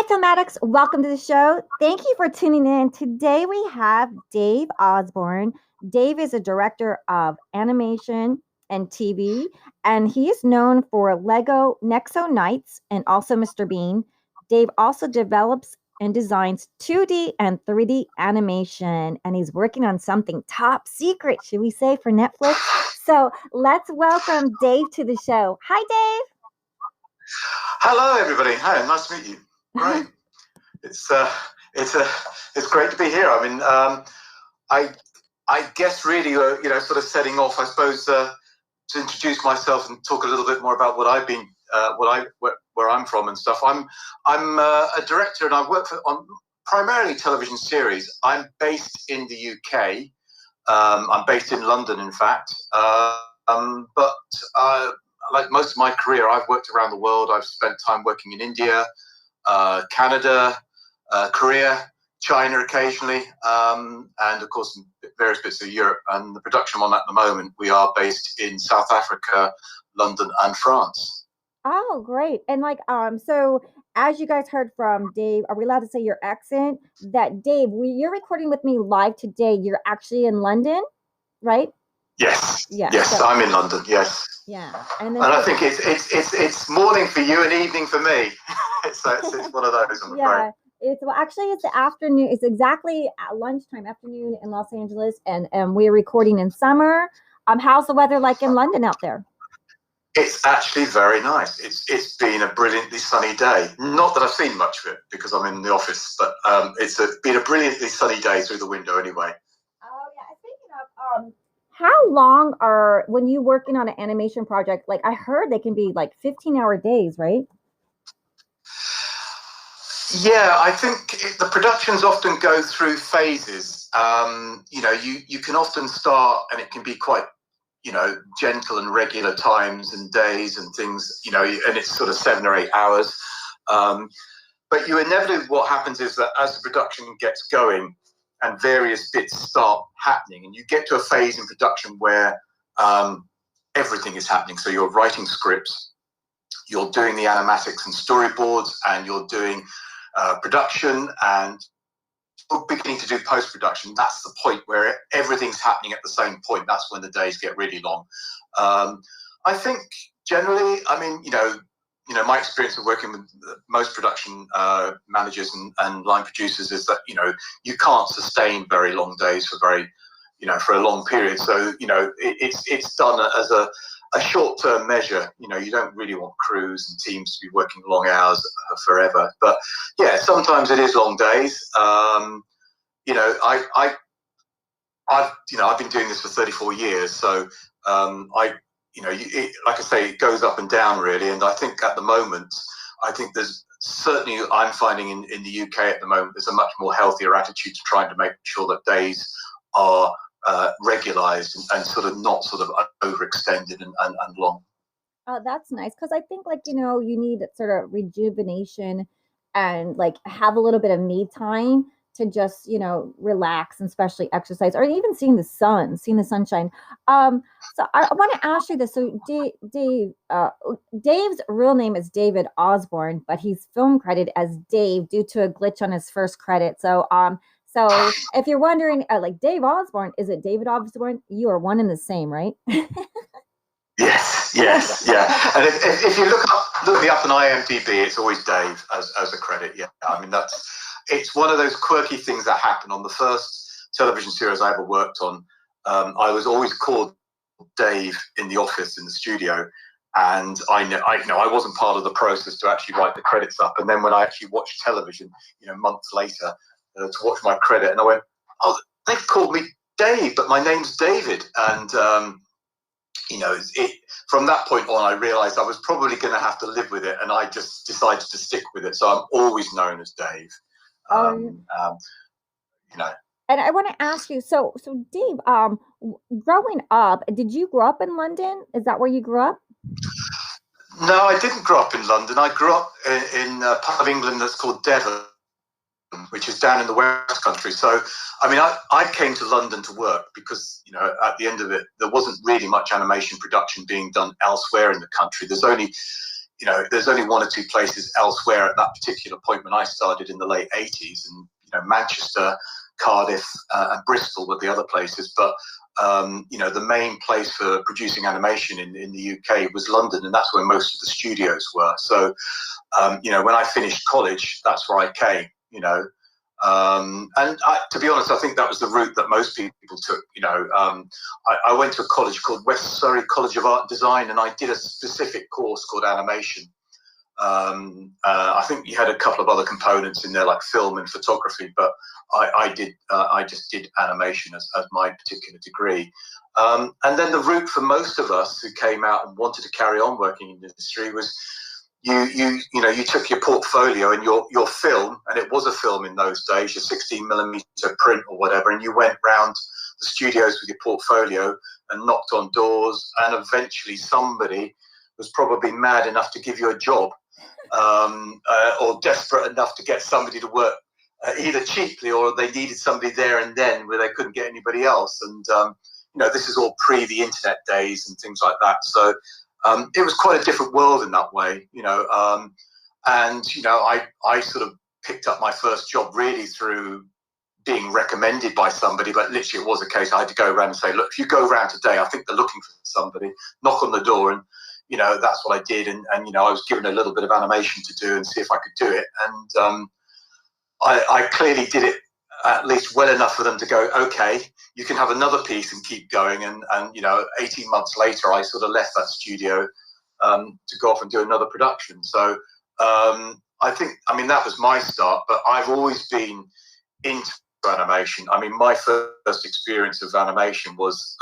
Filmatics, welcome to the show. Thank you for tuning in. Today we have Dave Osborne. Dave is a director of animation and TV, and he is known for Lego Nexo Nights and also Mr. Bean. Dave also develops and designs 2D and 3D animation, and he's working on something top secret, should we say, for Netflix. So let's welcome Dave to the show. Hi, Dave. Hello, everybody. Hi, nice to meet you. Great. It's great to be here. I mean, I guess really, sort of setting off, I suppose, to introduce myself and talk a little bit more about what I've been, where I'm from and stuff. I'm a director and I work on primarily television series. I'm based in the UK. I'm based in London, in fact. But like most of my career, I've worked around the world. I've spent time working in India, Canada, Korea, China occasionally, and of course various bits of Europe. And the production I'm on at the moment, we are based in South Africa, London, and France. Oh, great. And so as you guys heard from Dave, are we allowed to say your accent? That Dave, you're recording with me live today. You're actually in London, right? Yes. Yeah. Yes, so, I'm in London. Yes. Yeah. And I think it's morning for you and evening for me. So it's one of those, I'm afraid. It's the afternoon. It's exactly at lunchtime, afternoon in Los Angeles, and we're recording in summer. How's the weather like in London out there? It's actually very nice. It's been a brilliantly sunny day. Not that I've seen much of it because I'm in the office, but it's been a brilliantly sunny day through the window anyway. Oh yeah. Speaking of, how long when you working on an animation project? Like I heard they can be like 15-hour days, right? Yeah, I think the productions often go through phases. You can often start and it can be quite, gentle and regular times and days and things, and it's sort of 7 or 8 hours. But you inevitably, what happens is that as the production gets going and various bits start happening, and you get to a phase in production where everything is happening. So you're writing scripts, you're doing the animatics and storyboards, and you're doing production and beginning to do post-production. That's the point where everything's happening at the same point. That's when the days get really long. I think generally, I mean, my experience of working with most production managers and line producers is that, you can't sustain very long days for for a long period. So, it's done as a short-term measure. You don't really want crews and teams to be working long hours forever. But yeah, sometimes it is long days. I've been doing this for 34 years, so like I say, it goes up and down really. And I think at the moment, there's certainly, I'm finding in the UK at the moment, there's a much more healthier attitude to trying to make sure that days are regularized and sort of not sort of overextended and long. Oh, that's nice, because I think you need sort of rejuvenation and have a little bit of me time to just relax and especially exercise or even seeing the sunshine. So I want to ask you this. So Dave's real name is David Osborne, but he's film credited as Dave due to a glitch on his first credit. So if you're wondering, like Dave Osborne, is it David Osborne? You are one and the same, right? Yes, yeah. And if you look me up on IMDb, it's always Dave as a credit. Yeah, I mean it's one of those quirky things that happen. On the first television series I ever worked on, I was always called Dave in the office in the studio, and I wasn't part of the process to actually write the credits up. And then when I actually watched television, months later, to watch my credit, and I went, oh, they've called me Dave, but my name's David. And from that point on, I realized I was probably going to have to live with it, and I just decided to stick with it. So I'm always known as Dave. And I want to ask you, so Dave, growing up, did you grow up in London? Is that where you grew up? No, I didn't grow up in London. I grew up in a part of England that's called Devon, which is down in the West Country. So, I mean, I came to London to work because, at the end of it, there wasn't really much animation production being done elsewhere in the country. There's only, there's only one or two places elsewhere at that particular point when I started in the late 80s, and Manchester, Cardiff, and Bristol were the other places. But the main place for producing animation in the UK was London, and that's where most of the studios were. So when I finished college, that's where I came. To be honest, I think that was the route that most people took. I went to a college called West Surrey College of Art and Design, and I did a specific course called animation. I think you had a couple of other components in there, like film and photography, but I just did animation as my particular degree. And then the route for most of us who came out and wanted to carry on working in the industry was you took your portfolio and your film, and it was a film in those days, your 16mm print or whatever, and you went round the studios with your portfolio and knocked on doors, and eventually somebody was probably mad enough to give you a job, or desperate enough to get somebody to work either cheaply, or they needed somebody there and then where they couldn't get anybody else. And this is all pre the internet days and things like that. So it was quite a different world in that way, I sort of picked up my first job really through being recommended by somebody, but literally it was a case I had to go around and say, look, if you go around today, I think they're looking for somebody, knock on the door. And that's what I did, and I was given a little bit of animation to do and see if I could do it, and I clearly did it at least well enough for them to go, okay, you can have another piece and keep going. And 18 months later, I sort of left that studio to go off and do another production. So that was my start, but I've always been into animation. I mean, my first experience of animation was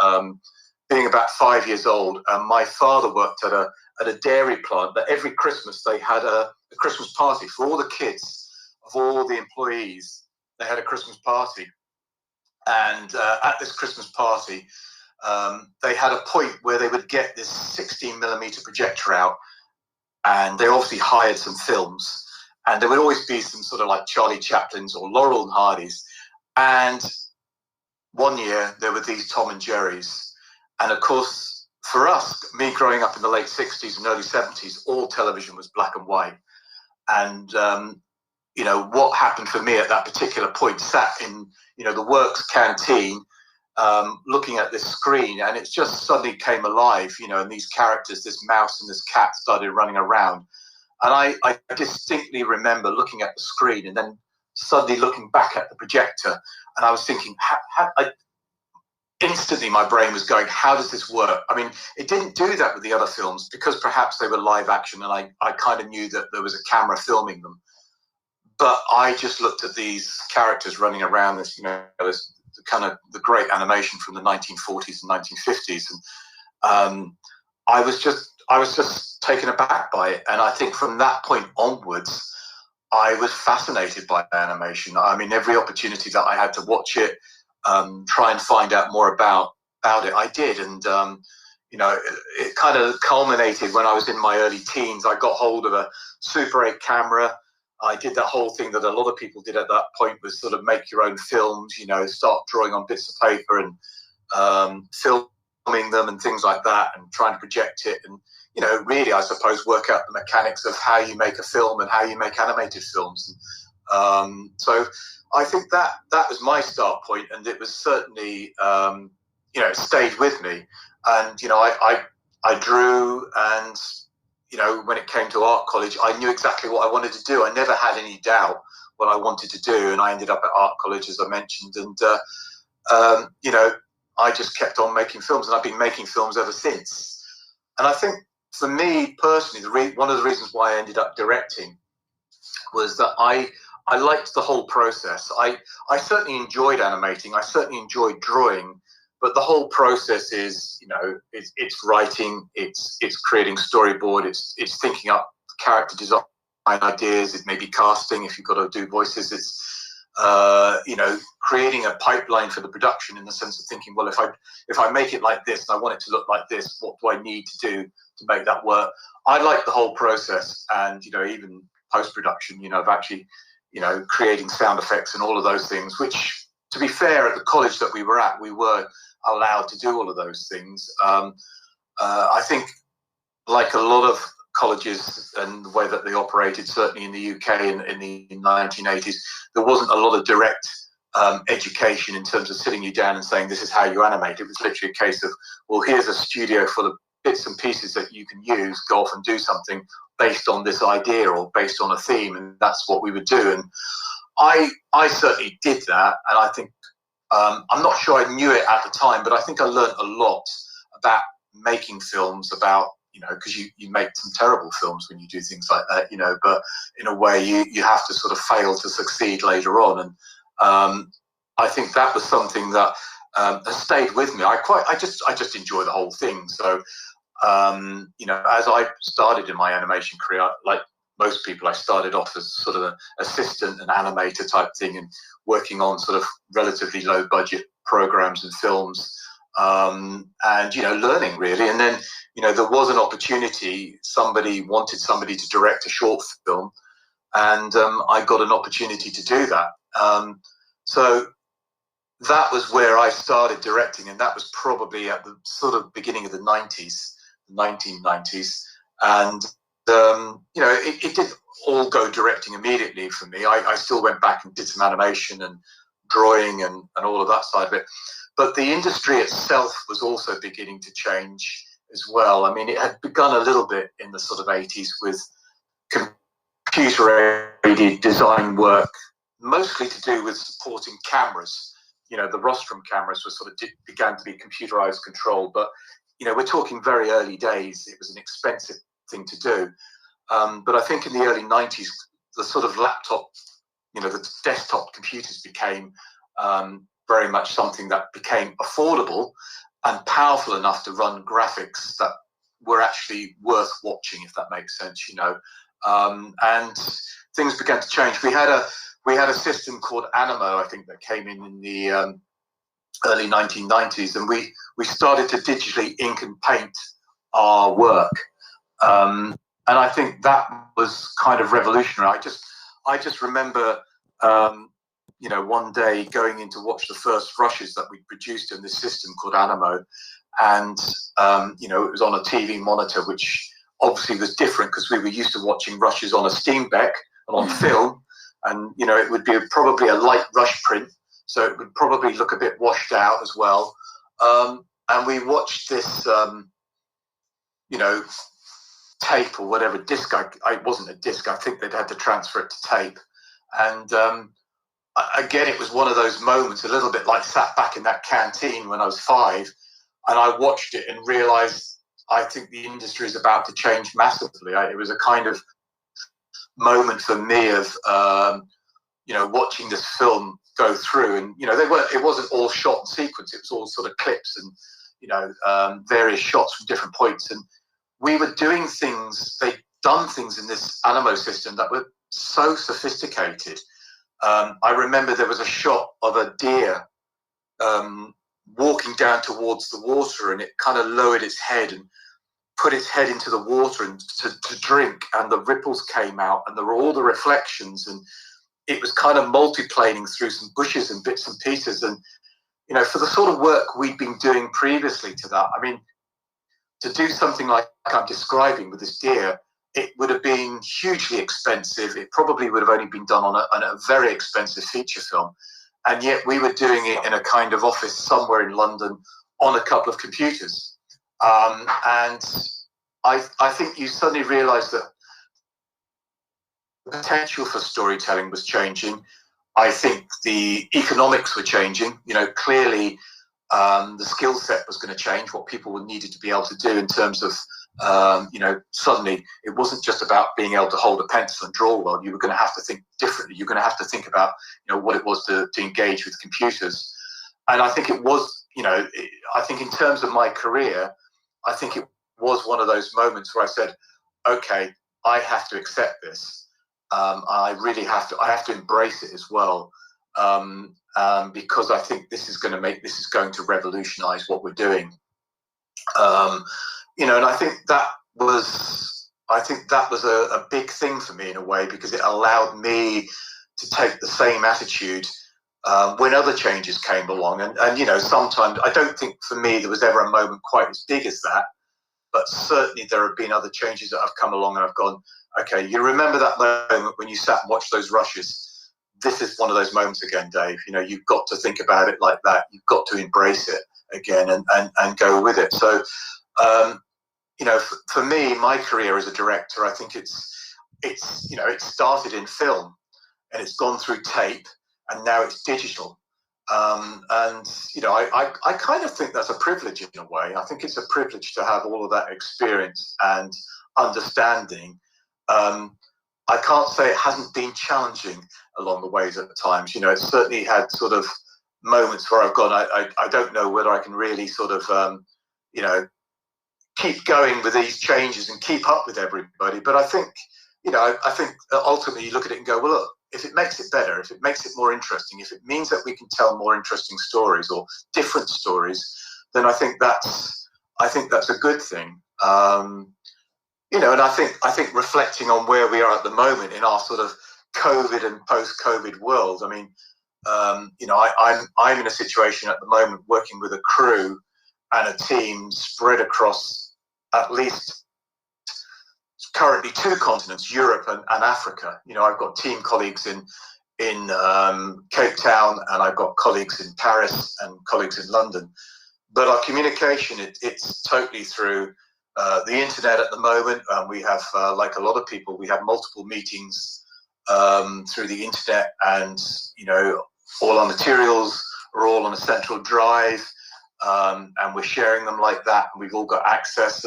being about 5 years old, and my father worked at a dairy plant that every Christmas they had a Christmas party for all the kids of all the employees. They had a Christmas party, and at this Christmas party, they had a point where they would get this 16mm projector out, and they obviously hired some films, and there would always be some sort of like Charlie Chaplin's or Laurel and Hardy's. And one year there were these Tom and Jerry's, and of course for us, me growing up in the late 60s and early 70s, all television was black and white. And what happened for me at that particular point, sat in the works canteen, looking at this screen, and it just suddenly came alive, and these characters, this mouse and this cat, started running around. And I distinctly remember looking at the screen and then suddenly looking back at the projector, and I was thinking, instantly my brain was going, how does this work? I mean, it didn't do that with the other films because perhaps they were live action, and I kind of knew that there was a camera filming them. But I just looked at these characters running around this, this kind of the great animation from the 1940s and 1950s, and I was just taken aback by it. And I think from that point onwards, I was fascinated by animation. I mean, every opportunity that I had to watch it, try and find out more about it, I did. And it kind of culminated when I was in my early teens. I got hold of a Super 8 camera. I did that whole thing that a lot of people did at that point, was sort of make your own films, start drawing on bits of paper and filming them and things like that, and trying to project it. And, really, I suppose, work out the mechanics of how you make a film and how you make animated films. And, so I think that was my start point, and it was certainly, it stayed with me. And, I drew, and when it came to art college, I knew exactly what I wanted to do. I never had any doubt what I wanted to do, and I ended up at art college, as I mentioned. And I just kept on making films, and I've been making films ever since. And I think for me personally, one of the reasons why I ended up directing was that I liked the whole process. I certainly enjoyed animating. I certainly enjoyed drawing. But the whole process is, it's writing, it's creating storyboard, it's thinking up character design ideas, it may be casting if you've got to do voices, it's creating a pipeline for the production, in the sense of thinking, well, if I make it like this and I want it to look like this, what do I need to do to make that work? I like the whole process, and even post-production, of actually creating sound effects and all of those things, which, to be fair, at the college that we were at, we were allowed to do all of those things. I think, like a lot of colleges and the way that they operated, certainly in the UK in the 1980s, there wasn't a lot of direct education in terms of sitting you down and saying, this is how you animate. It was literally a case of, well, here's a studio full of bits and pieces that you can use, go off and do something based on this idea or based on a theme, and that's what we would do. And I certainly did that, and I think I'm not sure I knew it at the time, but I think I learned a lot about making films, about, because you make some terrible films when you do things like that, but in a way you have to sort of fail to succeed later on. And I think that was something that has stayed with me. I just enjoy the whole thing. So, as I started in my animation career, like most people, I started off as sort of an assistant and animator type thing, and working on sort of relatively low budget programs and films, and learning really. And then there was an opportunity. Somebody wanted somebody to direct a short film, and I got an opportunity to do that. So that was where I started directing, and that was probably at the sort of beginning of the 1990s. And it didn't all go directing immediately for me. I still went back and did some animation and drawing and all of that side of it. But the industry itself was also beginning to change as well. I mean, it had begun a little bit in the sort of 80s with computer-aided design work, mostly to do with supporting cameras. The rostrum cameras were sort of began to be computerized control, but we're talking very early days. It was an expensive thing to do. But I think in the early 90s, the sort of laptop, the desktop computers became very much something that became affordable and powerful enough to run graphics that were actually worth watching, if that makes sense, and things began to change. We had a system called Animo, I think, that came in the early 1990s, and we started to digitally ink and paint our work. And I think that was kind of revolutionary. I just remember, one day going in to watch the first rushes that we produced in this system called Animo, and it was on a TV monitor, which obviously was different because we were used to watching rushes on a Steenbeck and on film, and it would be probably a light rush print, so it would probably look a bit washed out as well. And we watched this, tape or whatever disc. It wasn't a disc. I think they'd had to transfer it to tape. And again, it was one of those moments, a little bit like sat back in that canteen when I was 5, and I watched it and realized I think the industry is about to change massively. It was a kind of moment for me of watching this film go through, and it wasn't all shot in sequence. It was all sort of clips and various shots from different points, and we were doing things. They'd done things in this Animo system that were so sophisticated. I remember there was a shot of a deer walking down towards the water, and it kind of lowered its head and put its head into the water and to drink, and the ripples came out, and there were all the reflections, and it was kind of multiplaning through some bushes and bits and pieces. And for the sort of work we'd been doing previously to that, I mean, to do something like I'm describing with this deer, it would have been hugely expensive. It probably would have only been done on a very expensive feature film. And yet we were doing it in a kind of office somewhere in London on a couple of computers. And I think you suddenly realize that the potential for storytelling was changing. I think the economics were changing. Clearly the skill set was going to change, what people needed to be able to do in terms of, suddenly it wasn't just about being able to hold a pencil and draw well. You were going to have to think differently. You're going to have to think about, what it was to engage with computers. And I think it was, I think in terms of my career, I think it was one of those moments where I said, okay, I have to accept this. I really have to. I have to embrace it as well, because I think this is going to revolutionise what we're doing. And I think that was a big thing for me in a way, because it allowed me to take the same attitude when other changes came along. And sometimes I don't think for me there was ever a moment quite as big as that. but certainly there have been other changes that have come along and I've gone, okay, you remember that moment when you sat and watched those rushes? This is one of those moments again, Dave. You've got to think about it like that. You've got to embrace it again and go with it. So, for me, my career as a director, I think it started in film and it's gone through tape and now it's digital. I kind of think that's a privilege in a way. I think it's a privilege to have all of that experience and understanding. I can't say it hasn't been challenging along the ways at times. It's certainly had sort of moments where I've gone, I don't know whether I can really sort of, keep going with these changes and keep up with everybody. But I think, I think ultimately you look at it and go, well, look, if it makes it better, if it makes it more interesting, if it means that we can tell more interesting stories or different stories, then I think that's a good thing. And I think reflecting on where we are at the moment in our sort of COVID and post-COVID world, I mean, I'm in a situation at the moment working with a crew and a team spread across at least currently 2 continents, Europe and Africa. I've got team colleagues in Cape Town, and I've got colleagues in Paris and colleagues in London. But our communication, it's totally through the internet at the moment. We have, like a lot of people, we have multiple meetings through the internet, and all our materials are all on a central drive, and we're sharing them like that, and we've all got access.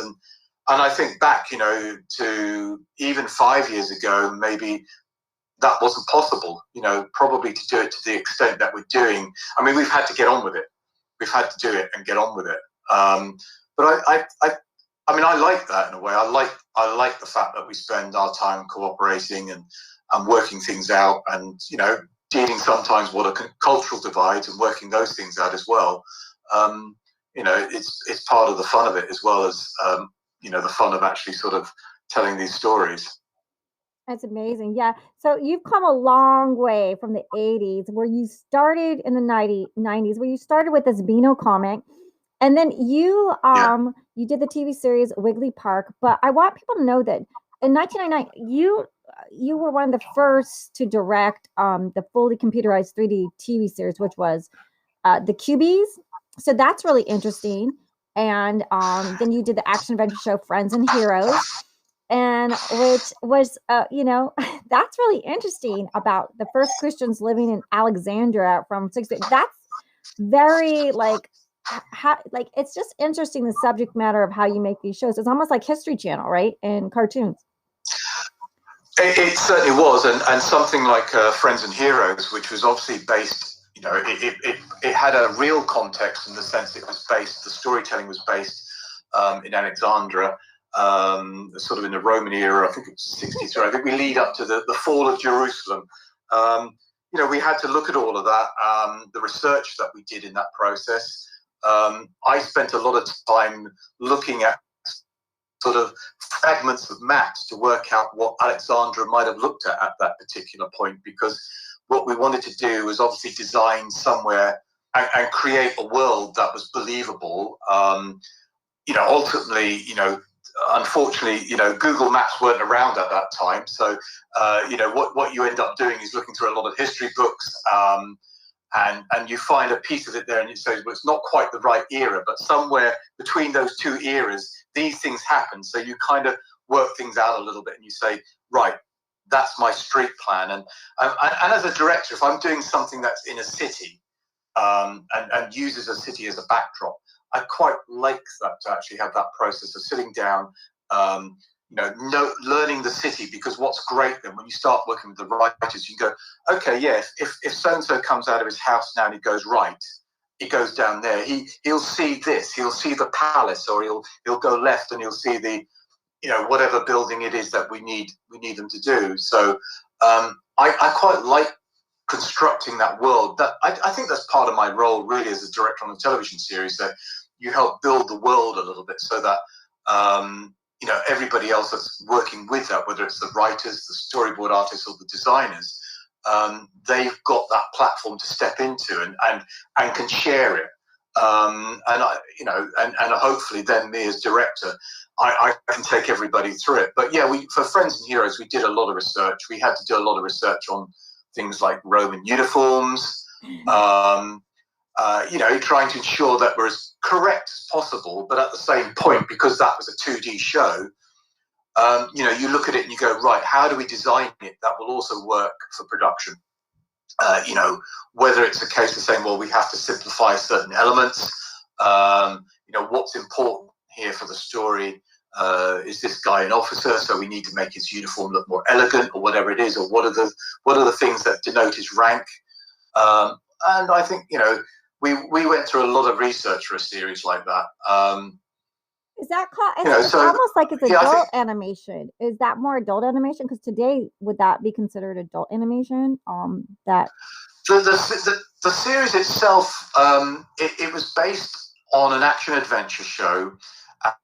And I think back, to even 5 years ago, maybe that wasn't possible, probably to do it to the extent that we're doing. I mean, we've had to get on with it. We've had to do it and get on with it. But I mean, I like that in a way. I like the fact that we spend our time cooperating and working things out, and dealing sometimes what are cultural divides and working those things out as well. It's part of the fun of it, as well as the fun of actually sort of telling these stories. That's amazing. Yeah. So you've come a long way from the 80s, where you started in the 90s, where you started with this Beano comic. And then you did the TV series Wiggly Park. But I want people to know that in 1999, you were one of the first to direct the fully computerized 3D TV series, which was the QBs. So that's really interesting. And then you did the action adventure show Friends and Heroes, and which was that's really interesting, about the first Christians living in Alexandria from 60. That's very like how, like, it's just interesting, the subject matter of how you make these shows. It's almost like History Channel, right? And cartoons. It certainly was, and something like Friends and Heroes, which was obviously based, it had a real context in the sense it was based, the storytelling was based in Alexandria, sort of in the Roman era. I think it was 63. I think we lead up to the fall of Jerusalem. We had to look at all of that, the research that we did in that process. I spent a lot of time looking at sort of fragments of maps to work out what Alexandria might have looked at that particular point, because what we wanted to do was obviously design somewhere and create a world that was believable. Ultimately, unfortunately, Google Maps weren't around at that time. So, what you end up doing is looking through a lot of history books, and you find a piece of it there, and it says, well, it's not quite the right era, but somewhere between those 2 eras, these things happen. So you kind of work things out a little bit, and you say, right, that's my street plan. And as a director, if I'm doing something that's in a city, and uses a city as a backdrop, I quite like that, to actually have that process of sitting down, learning the city. Because what's great then, when you start working with the writers, you go, okay, yeah, if so-and-so comes out of his house now and he goes right, he goes down there, he'll see this, he'll see the palace, or he'll go left and he'll see the, whatever building it is that we need them to do. So I quite like constructing that world. That I think that's part of my role really as a director on a television series, that you help build the world a little bit, so that everybody else that's working with that, whether it's the writers, the storyboard artists, or the designers, they've got that platform to step into and can share it. And I, and hopefully then me as director, I can take everybody through it. But yeah, for Friends and Heroes, we did a lot of research. We had to do a lot of research on things like Roman uniforms, trying to ensure that we're as correct as possible, but at the same point, because that was a 2D show, you look at it and you go, right, how do we design it that will also work for production? Whether it's a case of saying, well, we have to simplify certain elements, what's important here for the story, is this guy an officer, so we need to make his uniform look more elegant, or whatever it is, or what are the things that denote his rank? And I think, we went through a lot of research for a series like that. Is that called? It's almost like it's adult animation. Is that more adult animation? Because today, would that be considered adult animation? That the series itself, it was based on an action adventure show,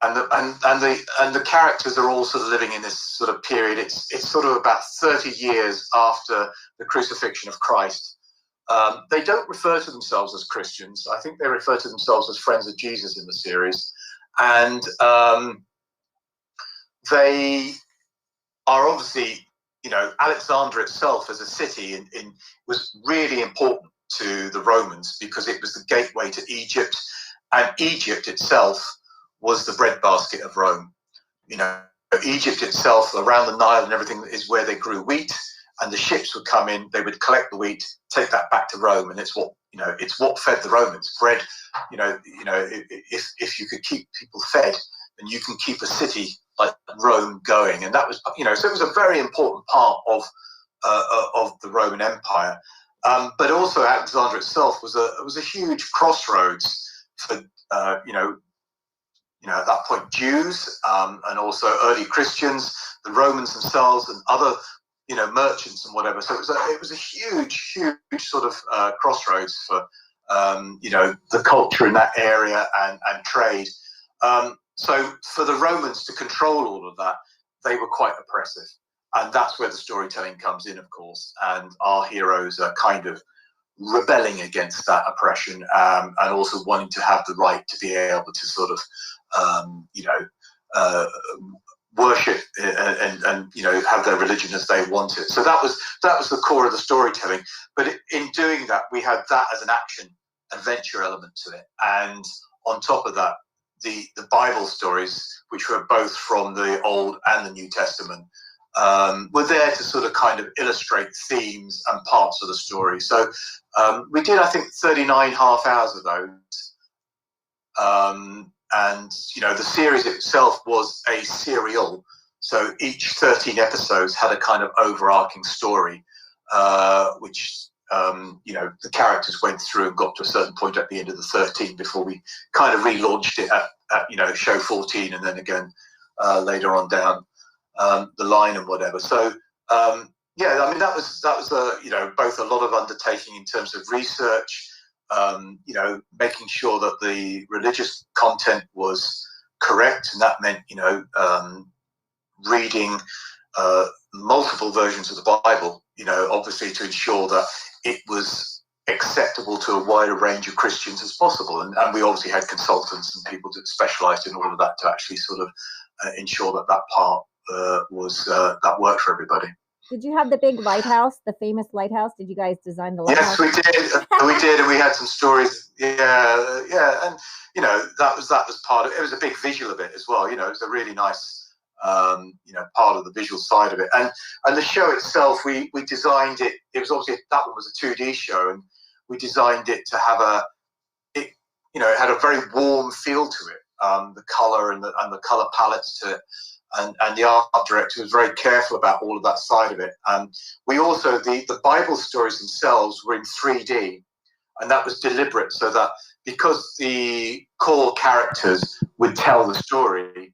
and the characters are all sort of living in this sort of period. It's sort of about 30 years after the crucifixion of Christ. They don't refer to themselves as Christians. I think they refer to themselves as friends of Jesus in the series. And they are obviously, Alexandria itself as a city was really important to the Romans because it was the gateway to Egypt, and Egypt itself was the breadbasket of Rome. Egypt itself, around the Nile and everything, is where they grew wheat, and the ships would come in, they would collect the wheat, take that back to Rome, and it's what fed the Romans. Bread, if you could keep people fed, then you can keep a city like Rome going, and that was, so it was a very important part of the Roman Empire. But also Alexandria itself was a huge crossroads for at that point Jews, and also early Christians, the Romans themselves, and other merchants and whatever. So it was a huge sort of crossroads for the culture in that area and trade. So for the Romans to control all of that, they were quite oppressive, and that's where the storytelling comes in, of course. And our heroes are kind of rebelling against that oppression, and also wanting to have the right to be able to sort of worship and have their religion as they want it. So that was the core of the storytelling. But in doing that, we had that as an action adventure element to it, and on top of that, the Bible stories, which were both from the Old and the New Testament, were there to sort of kind of illustrate themes and parts of the story. So we did, I think, 39 half hours of those. And the series itself was a serial, so each 13 episodes had a kind of overarching story, which the characters went through and got to a certain point at the end of the 13 before we kind of relaunched it at show 14, and then again later on down the line and whatever. So that was both a lot of undertaking in terms of research, making sure that the religious content was correct, and that meant reading multiple versions of the Bible, obviously to ensure that it was acceptable to a wider range of Christians as possible. And we obviously had consultants and people that specialized in all of that to actually sort of ensure that part that worked for everybody. Did you have the big lighthouse, the famous lighthouse? Did you guys design the lighthouse? Yes, we did. We did, and we had some stories. Yeah, and that was part of it. It was a big visual of it as well. It was a really nice part of the visual side of it. And the show itself, we designed it. It was obviously, that one was a 2D show, and we designed it to have it had a very warm feel to it. The color and the color palettes to it. And the art director was very careful about all of that side of it. We also, the Bible stories themselves were in 3D, and that was deliberate, so that because the core characters would tell the story,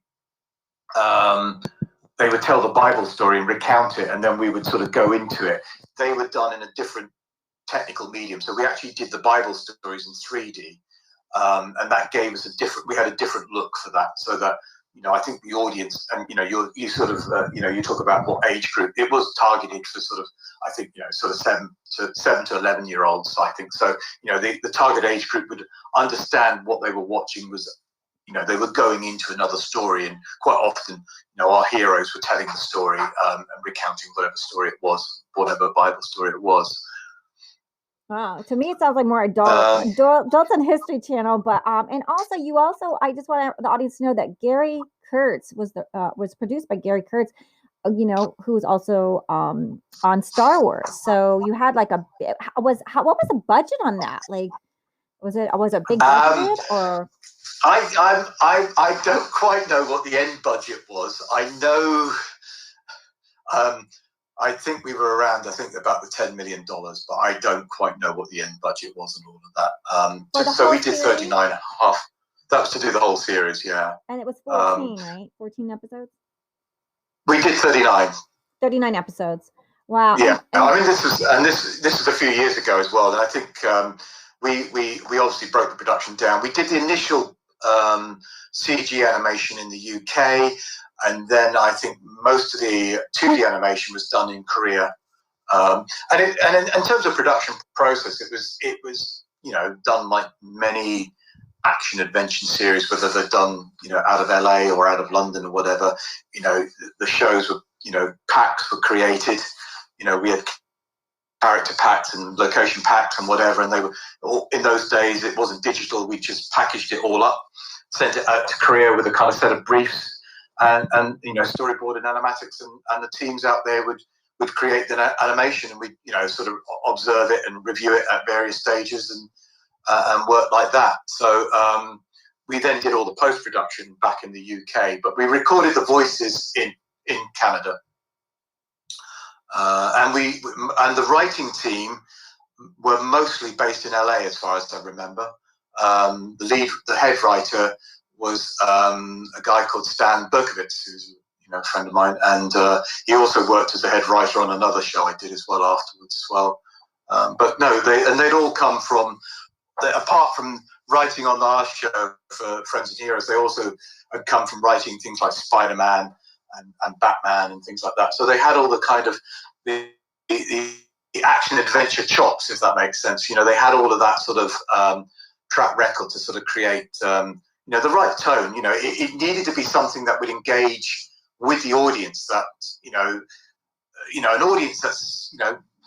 they would tell the Bible story and recount it, and then we would sort of go into it. They were done in a different technical medium. So we actually did the Bible stories in 3D, and that gave us we had a different look for that, so that I think the audience, and you sort of you talk about what age group it was targeted for, sort of, I think, sort of 7 to 11-year-olds. I think so. The target age group would understand what they were watching was, they were going into another story, and quite often, our heroes were telling the story and recounting whatever story it was, whatever Bible story it was. Wow, to me it sounds like more adults and History Channel, but and also I just want the audience to know that Gary Kurtz was produced by Gary Kurtz, who's also on Star Wars. So you had like what was the budget on that? Like, was it big budget or? I don't quite know what the end budget was. I know. I think we were around, about the $10 million, but I don't quite know what the end budget was and all of that. So we did 39 and a half. That was to do the whole series, yeah. And it was 14, right? 14 episodes? We did 39. 39 episodes. Wow. Yeah. I mean, this was a few years ago as well. And I think we obviously broke the production down. We did the initial CG animation in the UK. And then I think most of the 2D animation was done in Korea. And in terms of production process, it was done like many action adventure series, whether they're done out of LA or out of London or whatever. The shows were packs were created. We had character packs and location packs and whatever, and they were all, in those days it wasn't digital. We just packaged it all up, sent it out to Korea with a kind of set of briefs. And storyboard and animatics, and the teams out there would create the animation, and we sort of observe it and review it at various stages and work like that. So we then did all the post production back in the UK, but we recorded the voices in Canada, and the writing team were mostly based in LA, as far as I remember. The head writer was a guy called Stan Berkowitz, who's a friend of mine, and he also worked as the head writer on another show I did as well afterwards as well. But no, they'd all come from, apart from writing on our show for Friends and Heroes, they also had come from writing things like Spider-Man and Batman and things like that. So they had all the kind of the action adventure chops, if that makes sense. They had all of that sort of track record to sort of create the right tone. It needed to be something that would engage with the audience. That an audience that's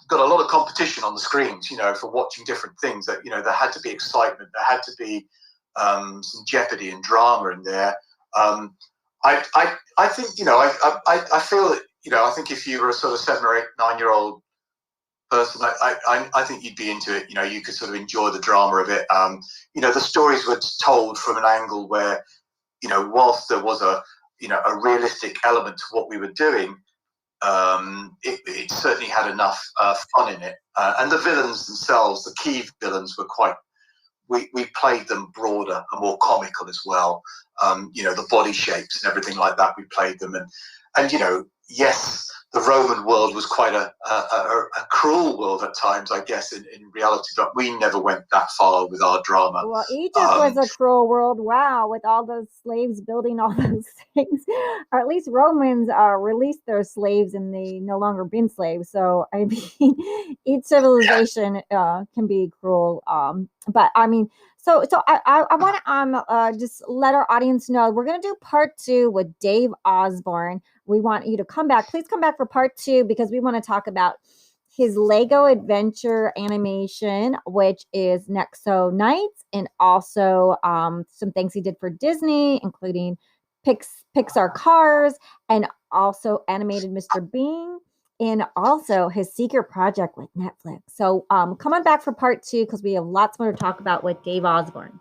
got a lot of competition on the screens. For watching different things. That there had to be excitement. There had to be some jeopardy and drama in there. I think I feel that I think if you were a sort of 7 or 8, 9-year-old person, I think you'd be into it. You could sort of enjoy the drama of it. The stories were told from an angle where, whilst there was a realistic element to what we were doing, it certainly had enough fun in it. And the villains themselves, the key villains, were quite. We played them broader and more comical as well. The body shapes and everything like that. We played them, and yes, the Roman world was quite a cruel world at times, I guess, in reality, but we never went that far with our drama. Well, Egypt was a cruel world, wow, with all those slaves building all those things. Or at least Romans released their slaves and they no longer been slaves. So, I mean, each civilization can be cruel. But, I mean, so I want to just let our audience know we're going to do part 2 with Dave Osborne. We want you to come back. Please come back for part 2 because we want to talk about his Lego adventure animation, which is Nexo Nights, and also some things he did for Disney, including Pixar Cars, and also animated Mr. Bean, and also his secret project with Netflix. So come on back for part 2 because we have lots more to talk about with Dave Osborne.